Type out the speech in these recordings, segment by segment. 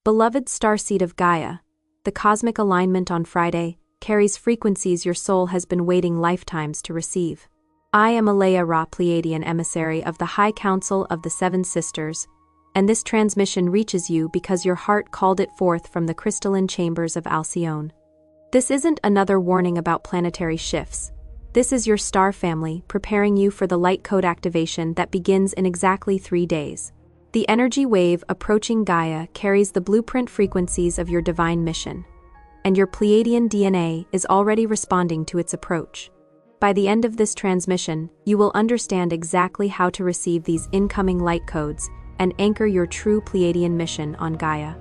Beloved Starseed of Gaia, the cosmic alignment on Friday carries frequencies your soul has been waiting lifetimes to receive. I am Alea Ra, Pleiadian emissary of the High Council of the Seven Sisters, and this transmission reaches you because your heart called it forth from the crystalline chambers of Alcyone. This isn't another warning about planetary shifts. This is your star family preparing you for the light code activation that begins in exactly 3 days. The energy wave approaching Gaia carries the blueprint frequencies of your divine mission, and your Pleiadian DNA is already responding to its approach. By the end of this transmission, you will understand exactly how to receive these incoming light codes and anchor your true Pleiadian mission on Gaia.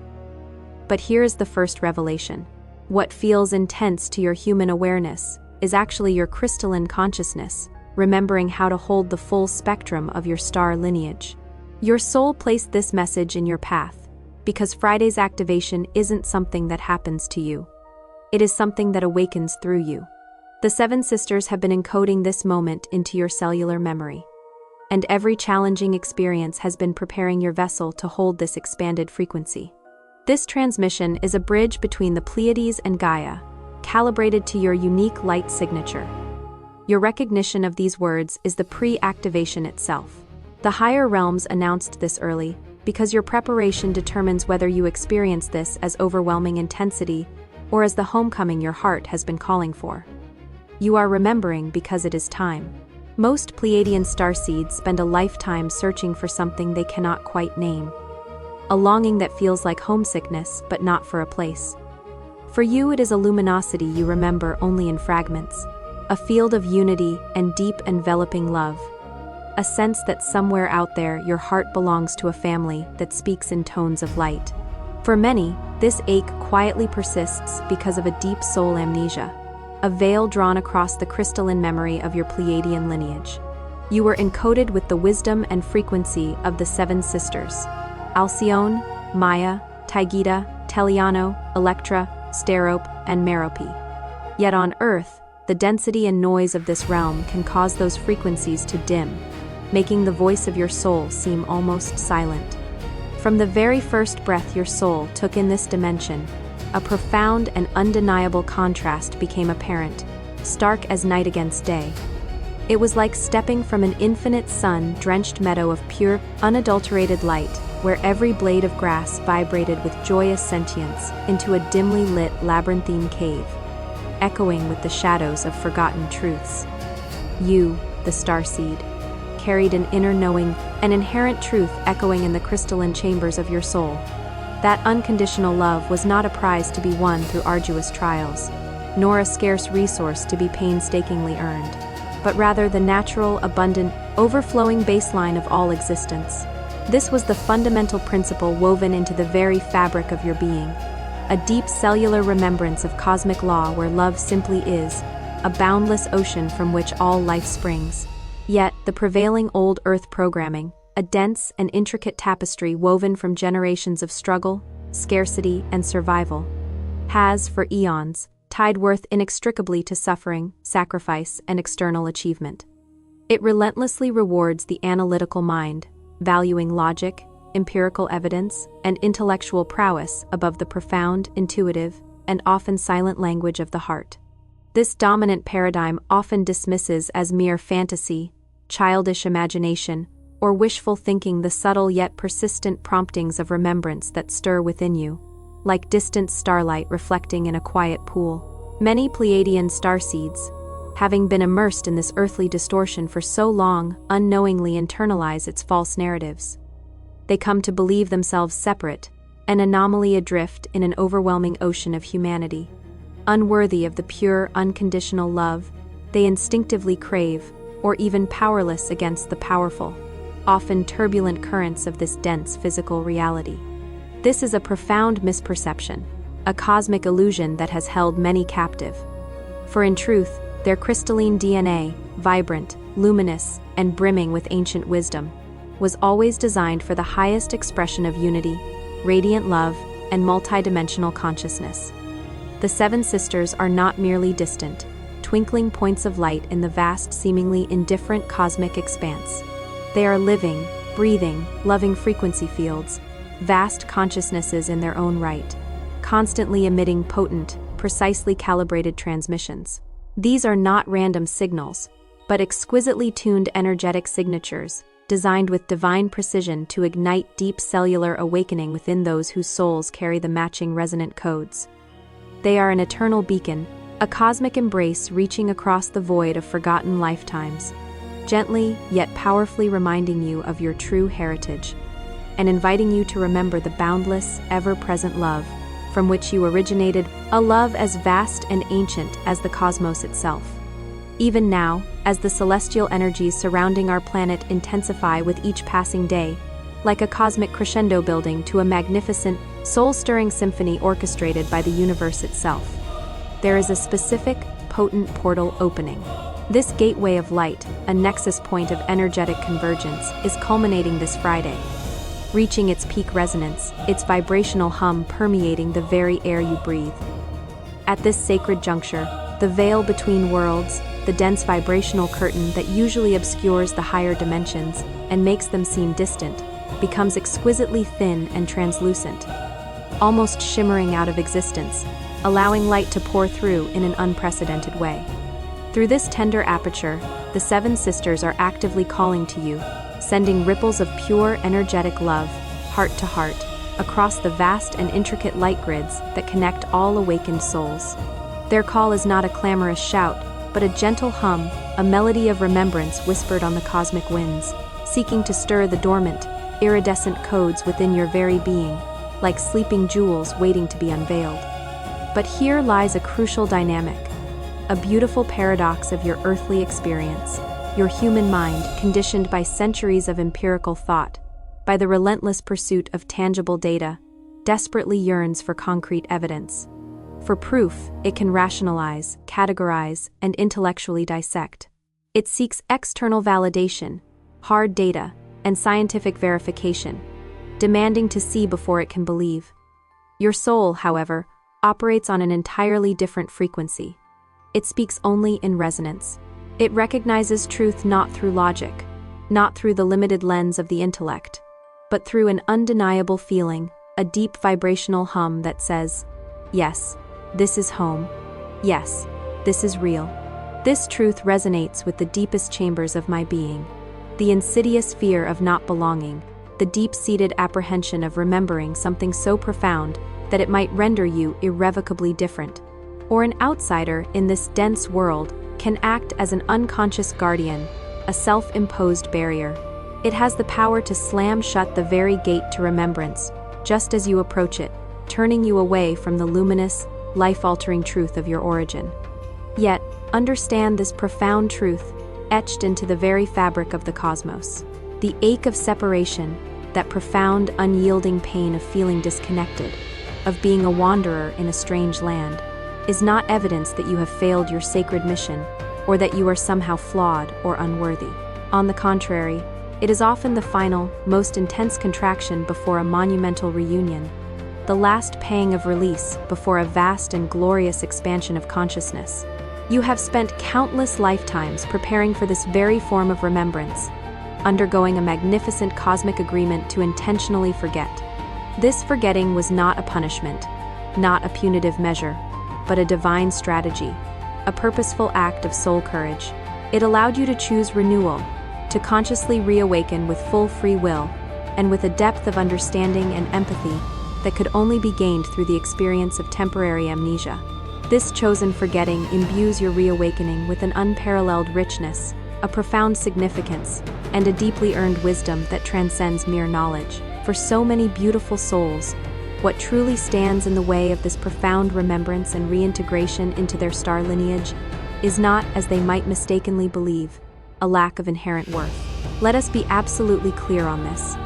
But here is the first revelation. What feels intense to your human awareness is actually your crystalline consciousness, remembering how to hold the full spectrum of your star lineage. Your soul placed this message in your path, because Friday's activation isn't something that happens to you. It is something that awakens through you. The Seven Sisters have been encoding this moment into your cellular memory, and every challenging experience has been preparing your vessel to hold this expanded frequency. This transmission is a bridge between the Pleiades and Gaia, calibrated to your unique light signature. Your recognition of these words is the pre-activation itself. The higher realms announced this early, because your preparation determines whether you experience this as overwhelming intensity or as the homecoming your heart has been calling for. You are remembering because it is time. Most Pleiadian starseeds spend a lifetime searching for something they cannot quite name. A longing that feels like homesickness, but not for a place. For you, it is a luminosity you remember only in fragments, a field of unity and deep enveloping love, a sense that somewhere out there your heart belongs to a family that speaks in tones of light. For many, this ache quietly persists because of a deep soul amnesia, a veil drawn across the crystalline memory of your Pleiadian lineage. You were encoded with the wisdom and frequency of the Seven Sisters: Alcyone, Maya, Taygeta, Teliano, Electra, Sterope, and Merope. Yet on Earth, the density and noise of this realm can cause those frequencies to dim, making the voice of your soul seem almost silent. From the very first breath your soul took in this dimension, a profound and undeniable contrast became apparent, stark as night against day. It was like stepping from an infinite sun-drenched meadow of pure, unadulterated light, where every blade of grass vibrated with joyous sentience, into a dimly lit labyrinthine cave, echoing with the shadows of forgotten truths. You, the starseed, carried an inner knowing, an inherent truth echoing in the crystalline chambers of your soul. That unconditional love was not a prize to be won through arduous trials, nor a scarce resource to be painstakingly earned, but rather the natural, abundant, overflowing baseline of all existence. This was the fundamental principle woven into the very fabric of your being, a deep cellular remembrance of cosmic law where love simply is, a boundless ocean from which all life springs. Yet, the prevailing old Earth programming, a dense and intricate tapestry woven from generations of struggle, scarcity, and survival, has, for eons, tied worth inextricably to suffering, sacrifice, and external achievement. It relentlessly rewards the analytical mind, valuing logic, empirical evidence, and intellectual prowess above the profound, intuitive, and often silent language of the heart. This dominant paradigm often dismisses as mere fantasy, childish imagination, or wishful thinking the subtle yet persistent promptings of remembrance that stir within you, like distant starlight reflecting in a quiet pool. Many Pleiadian starseeds, having been immersed in this earthly distortion for so long, unknowingly internalize its false narratives. They come to believe themselves separate, an anomaly adrift in an overwhelming ocean of humanity. Unworthy of the pure, unconditional love they instinctively crave, or even powerless against the powerful, often turbulent currents of this dense physical reality. This is a profound misperception, a cosmic illusion that has held many captive. For in truth, their crystalline DNA, vibrant, luminous, and brimming with ancient wisdom, was always designed for the highest expression of unity, radiant love, and multidimensional consciousness. The Seven Sisters are not merely distant, twinkling points of light in the vast, seemingly indifferent cosmic expanse. They are living, breathing, loving frequency fields, vast consciousnesses in their own right, constantly emitting potent, precisely calibrated transmissions. These are not random signals, but exquisitely tuned energetic signatures, designed with divine precision to ignite deep cellular awakening within those whose souls carry the matching resonant codes. They are an eternal beacon, a cosmic embrace reaching across the void of forgotten lifetimes, gently yet powerfully reminding you of your true heritage, and inviting you to remember the boundless, ever-present love from which you originated, a love as vast and ancient as the cosmos itself. Even now, as the celestial energies surrounding our planet intensify with each passing day, like a cosmic crescendo building to a magnificent, soul-stirring symphony orchestrated by the universe itself, there is a specific, potent portal opening. This gateway of light, a nexus point of energetic convergence, is culminating this Friday, reaching its peak resonance, its vibrational hum permeating the very air you breathe. At this sacred juncture, the veil between worlds, the dense vibrational curtain that usually obscures the higher dimensions and makes them seem distant, becomes exquisitely thin and translucent, almost shimmering out of existence, allowing light to pour through in an unprecedented way. Through this tender aperture, the Seven Sisters are actively calling to you, sending ripples of pure, energetic love, heart to heart, across the vast and intricate light grids that connect all awakened souls. Their call is not a clamorous shout, but a gentle hum, a melody of remembrance whispered on the cosmic winds, seeking to stir the dormant, iridescent codes within your very being, like sleeping jewels waiting to be unveiled. But here lies a crucial dynamic, a beautiful paradox of your earthly experience. Your human mind, conditioned by centuries of empirical thought, by the relentless pursuit of tangible data, desperately yearns for concrete evidence. For proof, it can rationalize, categorize, and intellectually dissect. It seeks external validation, hard data, and scientific verification, demanding to see before it can believe. Your soul, however, operates on an entirely different frequency. It speaks only in resonance. It recognizes truth not through logic, not through the limited lens of the intellect, but through an undeniable feeling, a deep vibrational hum that says, "Yes, this is home. Yes, this is real." This truth resonates with the deepest chambers of my being. The insidious fear of not belonging, the deep-seated apprehension of remembering something so profound that it might render you irrevocably different, or an outsider in this dense world, can act as an unconscious guardian, a self-imposed barrier. It has the power to slam shut the very gate to remembrance, just as you approach it, turning you away from the luminous, life-altering truth of your origin. Yet, understand this profound truth, etched into the very fabric of the cosmos. The ache of separation, that profound, unyielding pain of feeling disconnected, of being a wanderer in a strange land, is not evidence that you have failed your sacred mission, or that you are somehow flawed or unworthy. On the contrary, it is often the final, most intense contraction before a monumental reunion, the last pang of release before a vast and glorious expansion of consciousness. You have spent countless lifetimes preparing for this very form of remembrance, undergoing a magnificent cosmic agreement to intentionally forget. This forgetting was not a punishment, not a punitive measure, but a divine strategy, a purposeful act of soul courage. It allowed you to choose renewal, to consciously reawaken with full free will, and with a depth of understanding and empathy that could only be gained through the experience of temporary amnesia. This chosen forgetting imbues your reawakening with an unparalleled richness, a profound significance, and a deeply earned wisdom that transcends mere knowledge. For so many beautiful souls, what truly stands in the way of this profound remembrance and reintegration into their star lineage is not, as they might mistakenly believe, a lack of inherent worth. Let us be absolutely clear on this.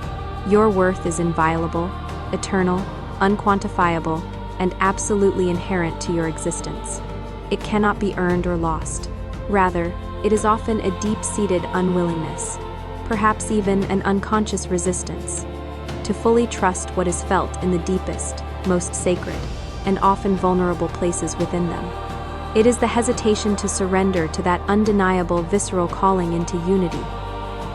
Your worth is inviolable, eternal, unquantifiable, and absolutely inherent to your existence. It cannot be earned or lost. Rather, it is often a deep-seated unwillingness, perhaps even an unconscious resistance, to fully trust what is felt in the deepest, most sacred, and often vulnerable places within them. It is the hesitation to surrender to that undeniable visceral calling into unity,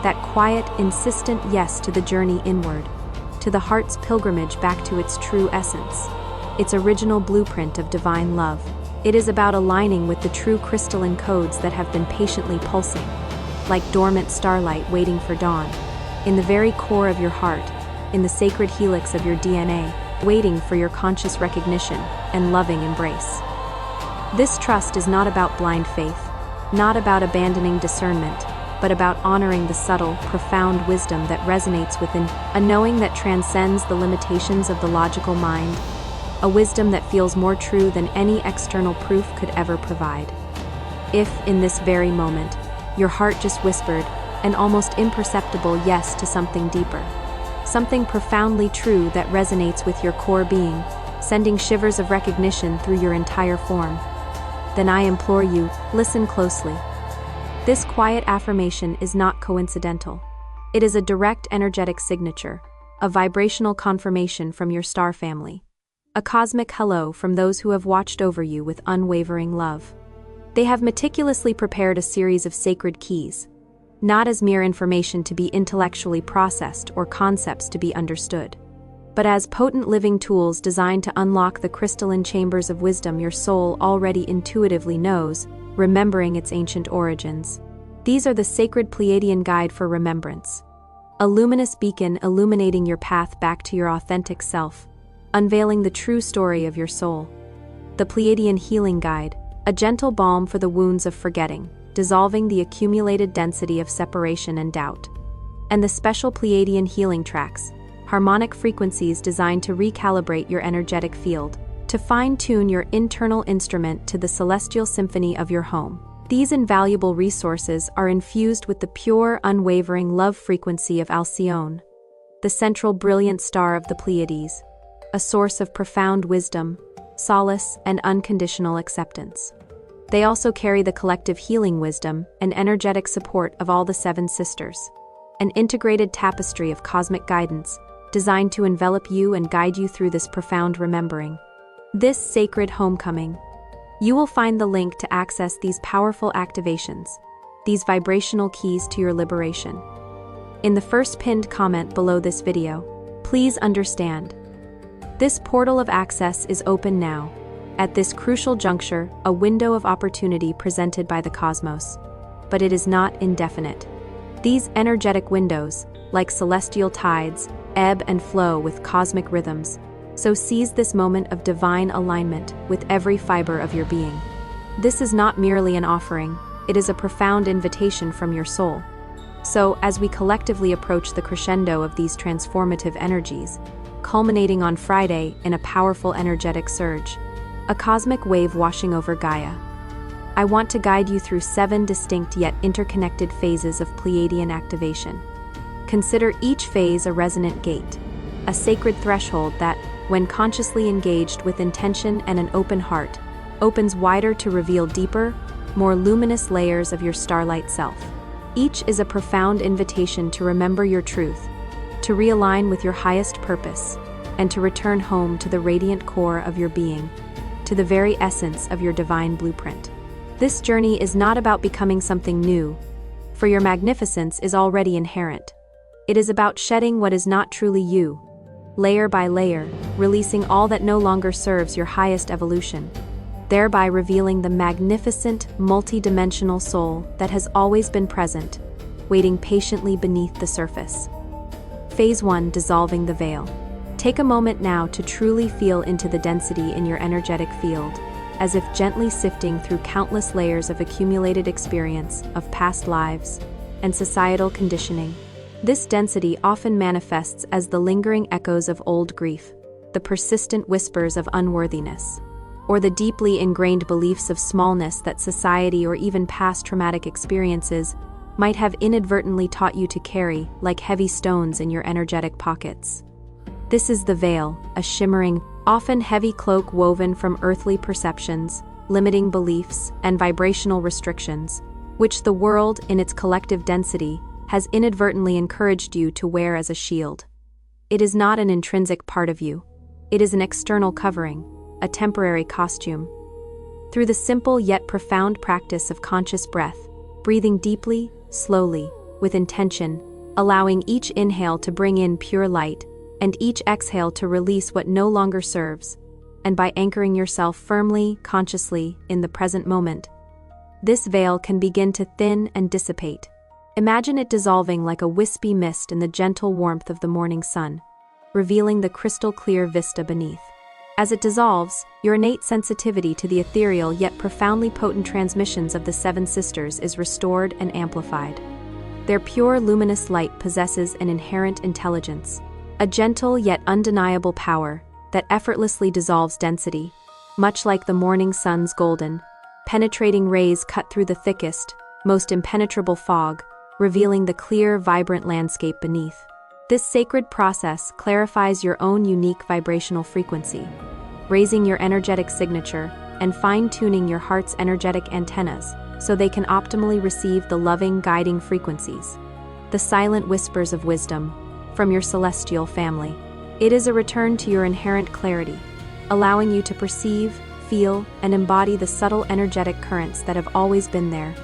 that quiet, insistent yes to the journey inward. to the heart's pilgrimage back to its true essence, its original blueprint of divine love. It is about aligning with the true crystalline codes that have been patiently pulsing, like dormant starlight waiting for dawn, in the very core of your heart, in the sacred helix of your DNA, waiting for your conscious recognition and loving embrace. This trust is not about blind faith, not about abandoning discernment, but about honoring the subtle, profound wisdom that resonates within, a knowing that transcends the limitations of the logical mind, a wisdom that feels more true than any external proof could ever provide. If, in this very moment, your heart just whispered an almost imperceptible yes to something deeper, something profoundly true that resonates with your core being, sending shivers of recognition through your entire form, then I implore you, listen closely. This quiet affirmation is not coincidental. It is a direct energetic signature, a vibrational confirmation from your star family. A cosmic hello from those who have watched over you with unwavering love. They have meticulously prepared a series of sacred keys, not as mere information to be intellectually processed or concepts to be understood, but as potent living tools designed to unlock the crystalline chambers of wisdom your soul already intuitively knows, remembering its ancient origins. These are the sacred Pleiadian guide for remembrance, a luminous beacon illuminating your path back to your authentic self, unveiling the true story of your soul. The Pleiadian healing guide, a gentle balm for the wounds of forgetting, dissolving the accumulated density of separation and doubt. And the special Pleiadian healing tracks, harmonic frequencies designed to recalibrate your energetic field, to fine-tune your internal instrument to the celestial symphony of your home. These invaluable resources are infused with the pure, unwavering love frequency of Alcyone, the central brilliant star of the Pleiades, a source of profound wisdom, solace, and unconditional acceptance. They also carry the collective healing wisdom and energetic support of all the seven sisters, an integrated tapestry of cosmic guidance designed to envelop you and guide you through this profound remembering. This sacred homecoming. You will find the link to access these powerful activations, these vibrational keys to your liberation, in the first pinned comment below this video. Please understand, this portal of access is open now. At this crucial juncture, a window of opportunity presented by the cosmos. But it is not indefinite. These energetic windows, like celestial tides, ebb and flow with cosmic rhythms. So seize this moment of divine alignment with every fiber of your being. This is not merely an offering, it is a profound invitation from your soul. So, as we collectively approach the crescendo of these transformative energies, culminating on Friday in a powerful energetic surge, a cosmic wave washing over Gaia, I want to guide you through 7 distinct yet interconnected phases of Pleiadian activation. Consider each phase a resonant gate, a sacred threshold that, when consciously engaged with intention and an open heart, opens wider to reveal deeper, more luminous layers of your starlight self. Each is a profound invitation to remember your truth, to realign with your highest purpose, and to return home to the radiant core of your being, to the very essence of your divine blueprint. This journey is not about becoming something new, for your magnificence is already inherent. It is about shedding what is not truly you, layer by layer, releasing all that no longer serves your highest evolution, thereby revealing the magnificent, multi-dimensional soul that has always been present, waiting patiently beneath the surface. Phase 1: Dissolving the veil. Take a moment now to truly feel into the density in your energetic field, as if gently sifting through countless layers of accumulated experience, of past lives, and societal conditioning. This density often manifests as the lingering echoes of old grief, the persistent whispers of unworthiness, or the deeply ingrained beliefs of smallness that society or even past traumatic experiences might have inadvertently taught you to carry like heavy stones in your energetic pockets. This is the veil, a shimmering, often heavy cloak woven from earthly perceptions, limiting beliefs, and vibrational restrictions, which the world, in its collective density, has inadvertently encouraged you to wear as a shield. It is not an intrinsic part of you. It is an external covering, a temporary costume. Through the simple yet profound practice of conscious breath, breathing deeply, slowly, with intention, allowing each inhale to bring in pure light, and each exhale to release what no longer serves, and by anchoring yourself firmly, consciously, in the present moment, this veil can begin to thin and dissipate. Imagine it dissolving like a wispy mist in the gentle warmth of the morning sun, revealing the crystal-clear vista beneath. As it dissolves, your innate sensitivity to the ethereal yet profoundly potent transmissions of the Seven Sisters is restored and amplified. Their pure luminous light possesses an inherent intelligence, a gentle yet undeniable power that effortlessly dissolves density, much like the morning sun's golden, penetrating rays cut through the thickest, most impenetrable fog, revealing the clear, vibrant landscape beneath. This sacred process clarifies your own unique vibrational frequency, raising your energetic signature and fine-tuning your heart's energetic antennas so they can optimally receive the loving, guiding frequencies, the silent whispers of wisdom, from your celestial family. It is a return to your inherent clarity, allowing you to perceive, feel, and embody the subtle energetic currents that have always been there,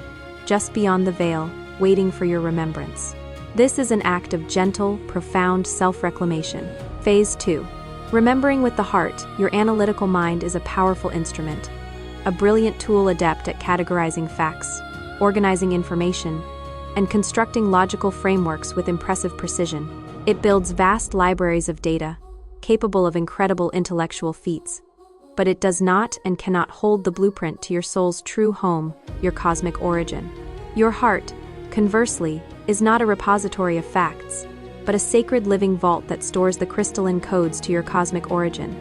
just beyond the veil, waiting for your remembrance. This is an act of gentle, profound self-reclamation. Phase 2. Remembering with the heart. Your analytical mind is a powerful instrument, a brilliant tool adept at categorizing facts, organizing information, and constructing logical frameworks with impressive precision. It builds vast libraries of data, capable of incredible intellectual feats, but it does not and cannot hold the blueprint to your soul's true home, your cosmic origin. Your heart, conversely, is not a repository of facts, but a sacred living vault that stores the crystalline codes to your cosmic origin,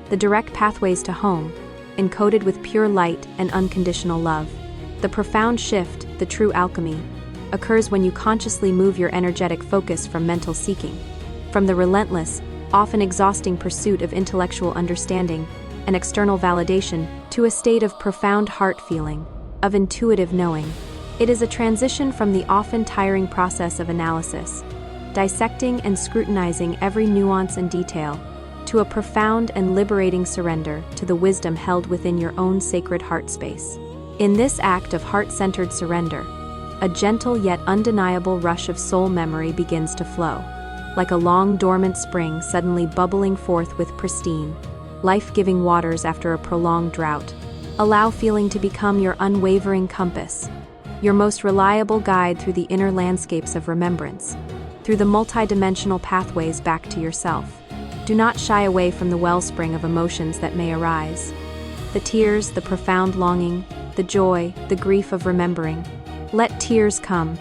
the direct pathways to home, encoded with pure light and unconditional love. The profound shift, the true alchemy, occurs when you consciously move your energetic focus from mental seeking, from the relentless, often exhausting pursuit of intellectual understanding and external validation, to a state of profound heart feeling, of intuitive knowing. It is a transition from the often tiring process of analysis, dissecting and scrutinizing every nuance and detail, to a profound and liberating surrender to the wisdom held within your own sacred heart space. In this act of heart-centered surrender, a gentle yet undeniable rush of soul memory begins to flow, like a long dormant spring suddenly bubbling forth with pristine, life-giving waters after a prolonged drought. Allow feeling to become your unwavering compass, your most reliable guide through the inner landscapes of remembrance, through the multidimensional pathways back to yourself. Do not shy away from the wellspring of emotions that may arise. The tears, the profound longing, the joy, the grief of remembering. Let tears come,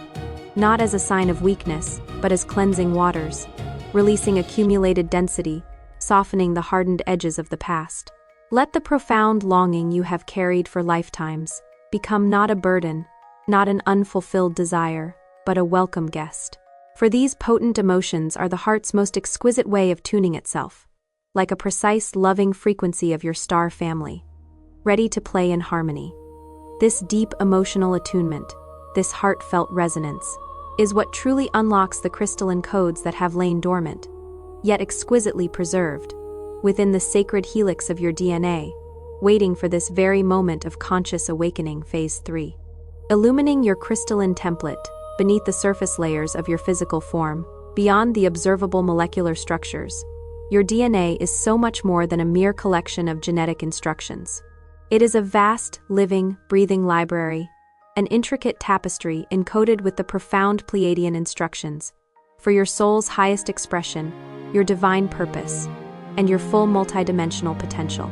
not as a sign of weakness, but as cleansing waters, releasing accumulated density, softening the hardened edges of the past. Let the profound longing you have carried for lifetimes become not a burden, not an unfulfilled desire, but a welcome guest. For these potent emotions are the heart's most exquisite way of tuning itself, like a precise, loving frequency of your star family, ready to play in harmony. This deep emotional attunement, this heartfelt resonance, is what truly unlocks the crystalline codes that have lain dormant, yet exquisitely preserved, within the sacred helix of your DNA, waiting for this very moment of conscious awakening. Phase 3. Illumining your crystalline template, beneath the surface layers of your physical form, beyond the observable molecular structures. Your DNA is so much more than a mere collection of genetic instructions. It is a vast, living, breathing library, an intricate tapestry encoded with the profound Pleiadian instructions for your soul's highest expression, your divine purpose, and your full multidimensional potential.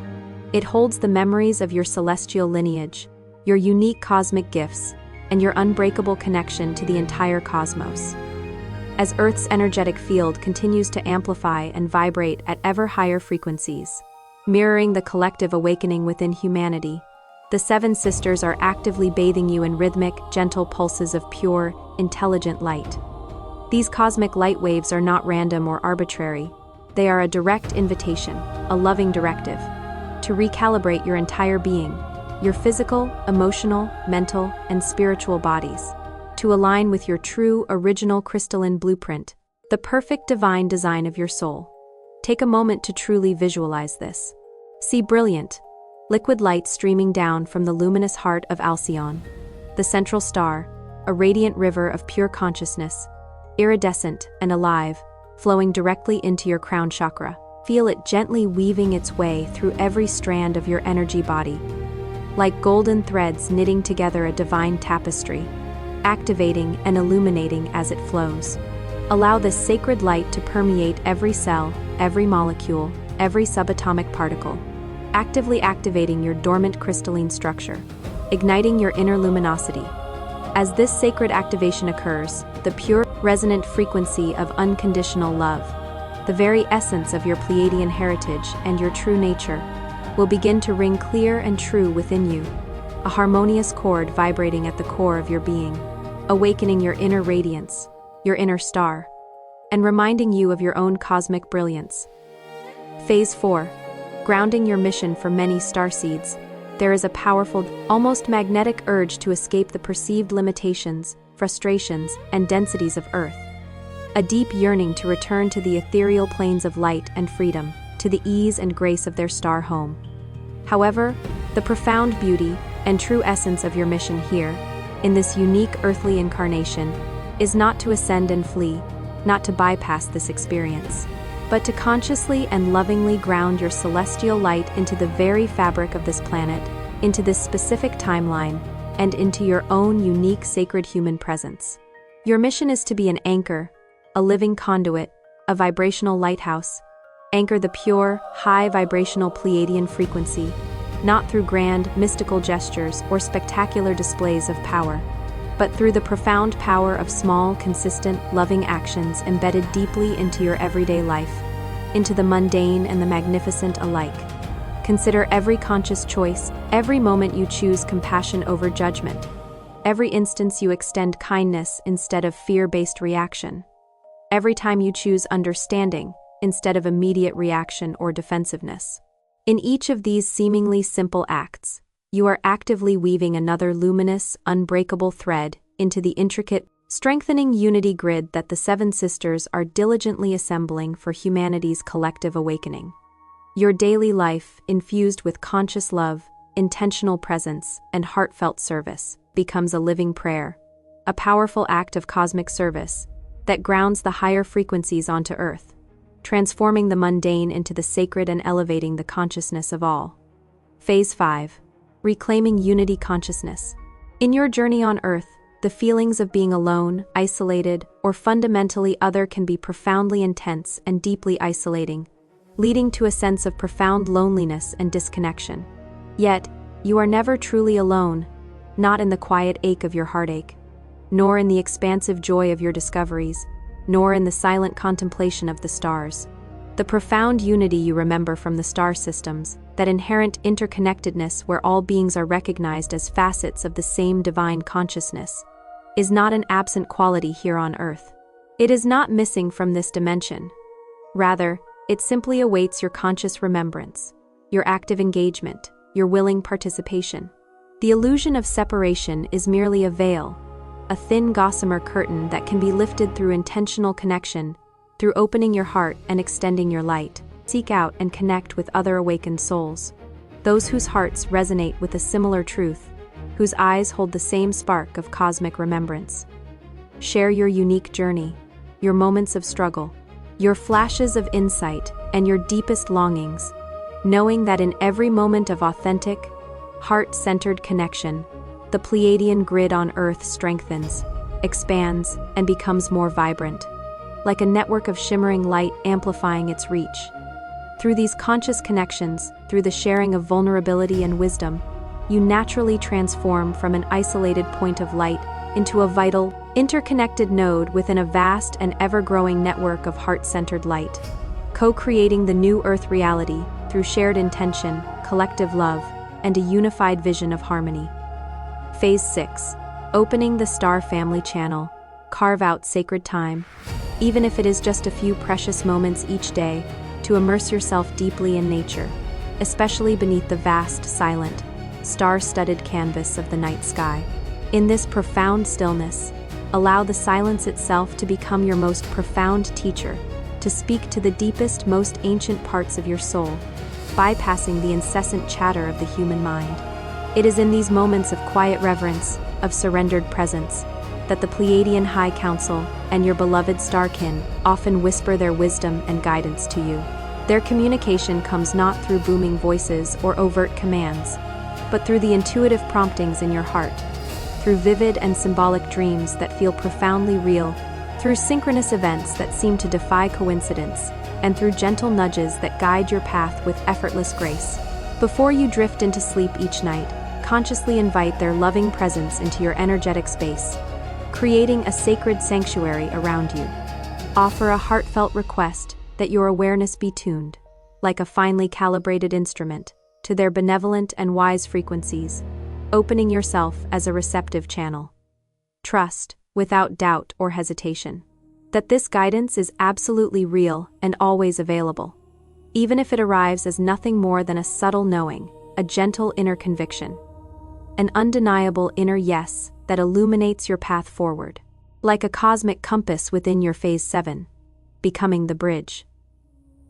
It holds the memories of your celestial lineage, your unique cosmic gifts, and your unbreakable connection to the entire cosmos. As Earth's energetic field continues to amplify and vibrate at ever higher frequencies, mirroring the collective awakening within humanity, the Seven Sisters are actively bathing you in rhythmic, gentle pulses of pure, intelligent light. These cosmic light waves are not random or arbitrary. They are a direct invitation, a loving directive, to recalibrate your entire being, your physical, emotional, mental, and spiritual bodies, to align with your true, original crystalline blueprint, the perfect divine design of your soul. Take a moment to truly visualize this. See brilliant, liquid light streaming down from the luminous heart of Alcyone, the central star, a radiant river of pure consciousness, iridescent and alive, flowing directly into your crown chakra. Feel it gently weaving its way through every strand of your energy body, like golden threads knitting together a divine tapestry, activating and illuminating as it flows. Allow this sacred light to permeate every cell, every molecule, every subatomic particle, actively activating your dormant crystalline structure, igniting your inner luminosity. As this sacred activation occurs, the pure, resonant frequency of unconditional love, the very essence of your Pleiadian heritage and your true nature, will begin to ring clear and true within you, a harmonious chord vibrating at the core of your being, awakening your inner radiance, your inner star, and reminding you of your own cosmic brilliance. Phase 4. Grounding your mission. For many starseeds, there is a powerful, almost magnetic urge to escape the perceived limitations, frustrations, and densities of Earth. A deep yearning to return to the ethereal planes of light and freedom, to the ease and grace of their star home. However, the profound beauty and true essence of your mission here, in this unique earthly incarnation, is not to ascend and flee, not to bypass this experience, but to consciously and lovingly ground your celestial light into the very fabric of this planet, into this specific timeline, and into your own unique sacred human presence. Your mission is to be an anchor, a living conduit, a vibrational lighthouse. Anchor the pure, high vibrational Pleiadian frequency, not through grand, mystical gestures or spectacular displays of power, but through the profound power of small, consistent, loving actions embedded deeply into your everyday life, into the mundane and the magnificent alike. Consider every conscious choice, every moment you choose compassion over judgment, every instance you extend kindness instead of fear-based reaction, every time you choose understanding instead of immediate reaction or defensiveness. In each of these seemingly simple acts, you are actively weaving another luminous, unbreakable thread into the intricate, strengthening unity grid that the Seven Sisters are diligently assembling for humanity's collective awakening. Your daily life, infused with conscious love, intentional presence, and heartfelt service, becomes a living prayer, a powerful act of cosmic service that grounds the higher frequencies onto Earth, transforming the mundane into the sacred and elevating the consciousness of all. Phase 5. Reclaiming unity consciousness. In your journey on Earth, the feelings of being alone, isolated, or fundamentally other can be profoundly intense and deeply isolating, leading to a sense of profound loneliness and disconnection. Yet, you are never truly alone, not in the quiet ache of your heartache, nor in the expansive joy of your discoveries, nor in the silent contemplation of the stars. The profound unity you remember from the star systems, that inherent interconnectedness where all beings are recognized as facets of the same divine consciousness, is not an absent quality here on Earth. It is not missing from this dimension. Rather, it simply awaits your conscious remembrance, your active engagement, your willing participation. The illusion of separation is merely a veil, a thin gossamer curtain that can be lifted through intentional connection, through opening your heart and extending your light. Seek out and connect with other awakened souls, those whose hearts resonate with a similar truth, whose eyes hold the same spark of cosmic remembrance. Share your unique journey, your moments of struggle, your flashes of insight, and your deepest longings, knowing that in every moment of authentic, heart-centered connection, the Pleiadian grid on Earth strengthens, expands, and becomes more vibrant, like a network of shimmering light amplifying its reach. Through these conscious connections, through the sharing of vulnerability and wisdom, you naturally transform from an isolated point of light into a vital, interconnected node within a vast and ever-growing network of heart-centered light, co-creating the new Earth reality through shared intention, collective love, and a unified vision of harmony. Phase 6. Opening the Star Family Channel. Carve out sacred time, even if it is just a few precious moments each day, to immerse yourself deeply in nature, especially beneath the vast, silent, star-studded canvas of the night sky. In this profound stillness, allow the silence itself to become your most profound teacher, to speak to the deepest, most ancient parts of your soul, bypassing the incessant chatter of the human mind. It is in these moments of quiet reverence, of surrendered presence, that the Pleiadian High Council and your beloved starkin often whisper their wisdom and guidance to you. Their communication comes not through booming voices or overt commands, but through the intuitive promptings in your heart, through vivid and symbolic dreams that feel profoundly real, through synchronous events that seem to defy coincidence, and through gentle nudges that guide your path with effortless grace. Before you drift into sleep each night, consciously invite their loving presence into your energetic space, creating a sacred sanctuary around you. Offer a heartfelt request that your awareness be tuned, like a finely calibrated instrument, to their benevolent and wise frequencies, opening yourself as a receptive channel. Trust, without doubt or hesitation, that this guidance is absolutely real and always available, even if it arrives as nothing more than a subtle knowing, a gentle inner conviction, an undeniable inner yes that illuminates your path forward, like a cosmic compass within your Phase 7, becoming the bridge.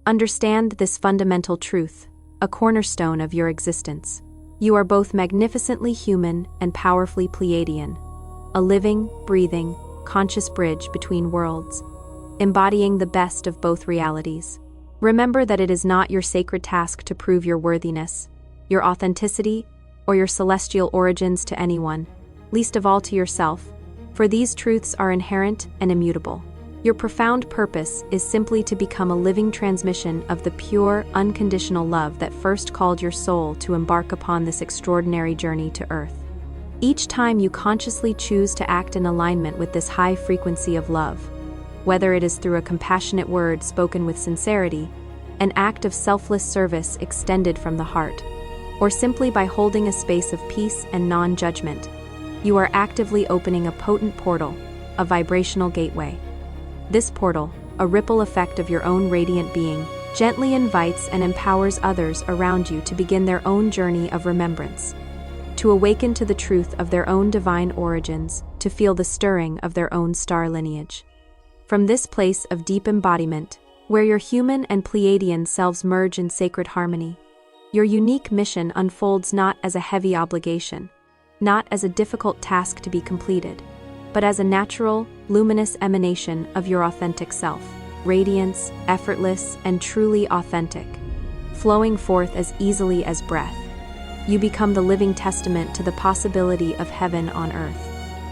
Understand this fundamental truth, a cornerstone of your existence. You are both magnificently human and powerfully Pleiadian, a living, breathing, conscious bridge between worlds, embodying the best of both realities. Remember that it is not your sacred task to prove your worthiness, your authenticity, or your celestial origins to anyone, least of all to yourself, for these truths are inherent and immutable. Your profound purpose is simply to become a living transmission of the pure, unconditional love that first called your soul to embark upon this extraordinary journey to Earth. Each time you consciously choose to act in alignment with this high frequency of love, whether it is through a compassionate word spoken with sincerity, an act of selfless service extended from the heart, or simply by holding a space of peace and non-judgment, you are actively opening a potent portal, a vibrational gateway. This portal, a ripple effect of your own radiant being, gently invites and empowers others around you to begin their own journey of remembrance, to awaken to the truth of their own divine origins, to feel the stirring of their own star lineage. From this place of deep embodiment, where your human and Pleiadian selves merge in sacred harmony, your unique mission unfolds not as a heavy obligation, not as a difficult task to be completed, but as a natural, luminous emanation of your authentic self, radiance, effortless, and truly authentic, flowing forth as easily as breath. You become the living testament to the possibility of heaven on earth.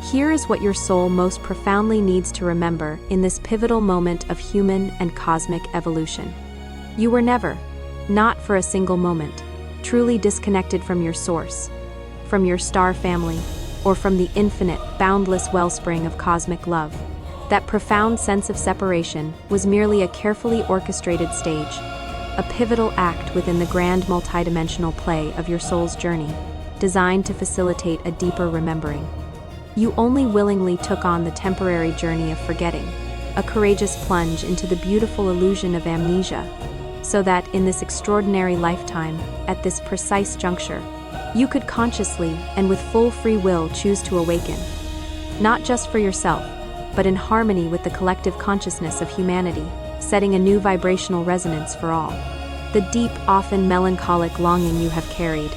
Here is what your soul most profoundly needs to remember in this pivotal moment of human and cosmic evolution. You were never, not for a single moment, truly disconnected from your source, from your star family, or from the infinite, boundless wellspring of cosmic love. That profound sense of separation was merely a carefully orchestrated stage, a pivotal act within the grand multidimensional play of your soul's journey, designed to facilitate a deeper remembering. You only willingly took on the temporary journey of forgetting, a courageous plunge into the beautiful illusion of amnesia, so that in this extraordinary lifetime, at this precise juncture, you could consciously and with full free will choose to awaken, not just for yourself, but in harmony with the collective consciousness of humanity, setting a new vibrational resonance for all. The deep, often melancholic longing you have carried,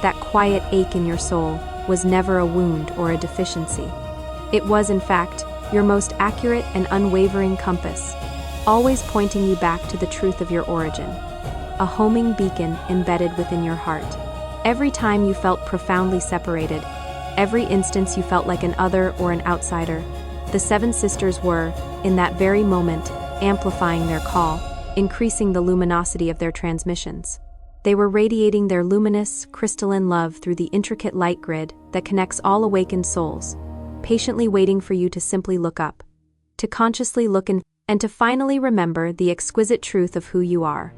that quiet ache in your soul, was never a wound or a deficiency. It was, in fact, your most accurate and unwavering compass, always pointing you back to the truth of your origin, a homing beacon embedded within your heart. Every time you felt profoundly separated, every instance you felt like an other or an outsider, the Seven Sisters were, in that very moment, amplifying their call, increasing the luminosity of their transmissions. They were radiating their luminous, crystalline love through the intricate light grid that connects all awakened souls, patiently waiting for you to simply look up, to consciously look in, and to finally remember the exquisite truth of who you are.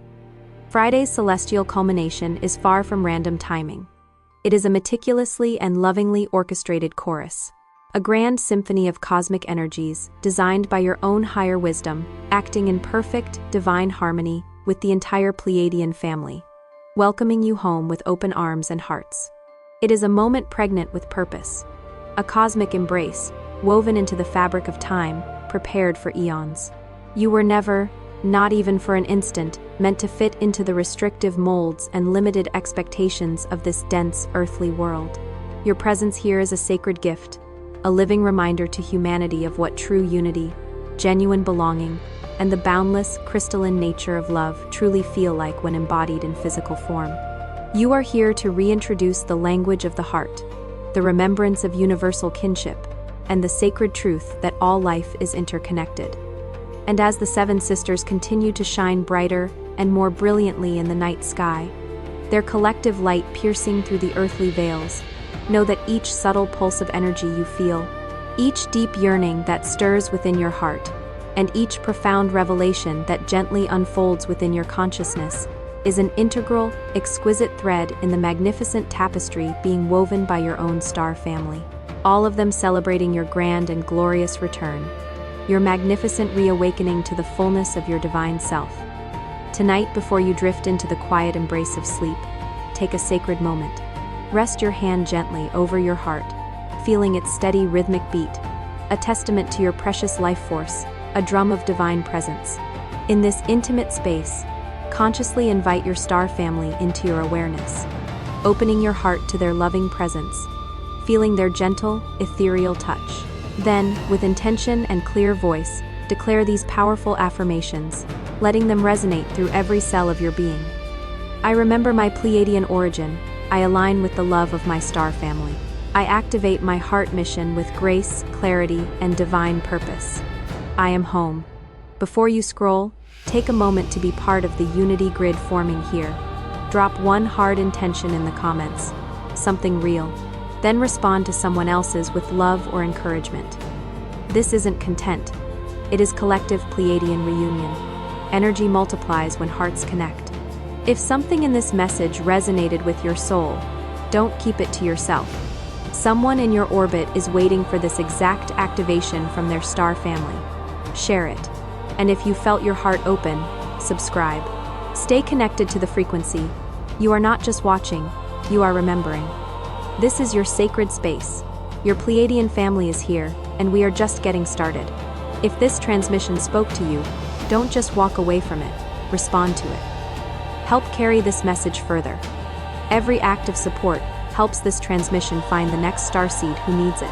Friday's celestial culmination is far from random timing. It is a meticulously and lovingly orchestrated chorus, a grand symphony of cosmic energies designed by your own higher wisdom, acting in perfect, divine harmony with the entire Pleiadian family, welcoming you home with open arms and hearts. It is a moment pregnant with purpose, a cosmic embrace woven into the fabric of time, prepared for eons. You were never, not even for an instant, meant to fit into the restrictive molds and limited expectations of this dense, earthly world. Your presence here is a sacred gift, a living reminder to humanity of what true unity, genuine belonging, and the boundless, crystalline nature of love truly feel like when embodied in physical form. You are here to reintroduce the language of the heart, the remembrance of universal kinship, and the sacred truth that all life is interconnected. And as the seven sisters continue to shine brighter and more brilliantly in the night sky, their collective light piercing through the earthly veils, know that each subtle pulse of energy you feel, each deep yearning that stirs within your heart, and each profound revelation that gently unfolds within your consciousness is an integral, exquisite thread in the magnificent tapestry being woven by your own star family, all of them celebrating your grand and glorious return, your magnificent reawakening to the fullness of your divine self. Tonight, before you drift into the quiet embrace of sleep, take a sacred moment. Rest your hand gently over your heart, feeling its steady rhythmic beat, a testament to your precious life force, a drum of divine presence. In this intimate space, consciously invite your star family into your awareness, opening your heart to their loving presence, feeling their gentle, ethereal touch. Then, with intention and clear voice, declare these powerful affirmations, letting them resonate through every cell of your being. I remember my Pleiadian origin. I align with the love of my star family. I activate my heart mission with grace, clarity, and divine purpose. I am home. Before you scroll, take a moment to be part of the unity grid forming here. Drop one hard intention in the comments, something real. Then respond to someone else's with love or encouragement. This isn't content. It is collective Pleiadian reunion. Energy multiplies when hearts connect. If something in this message resonated with your soul, don't keep it to yourself. Someone in your orbit is waiting for this exact activation from their star family. Share it. And if you felt your heart open, subscribe. Stay connected to the frequency. You are not just watching, you are remembering. This is your sacred space. Your Pleiadian family is here, and we are just getting started. If this transmission spoke to you, don't just walk away from it, respond to it. Help carry this message further. Every act of support helps this transmission find the next starseed who needs it.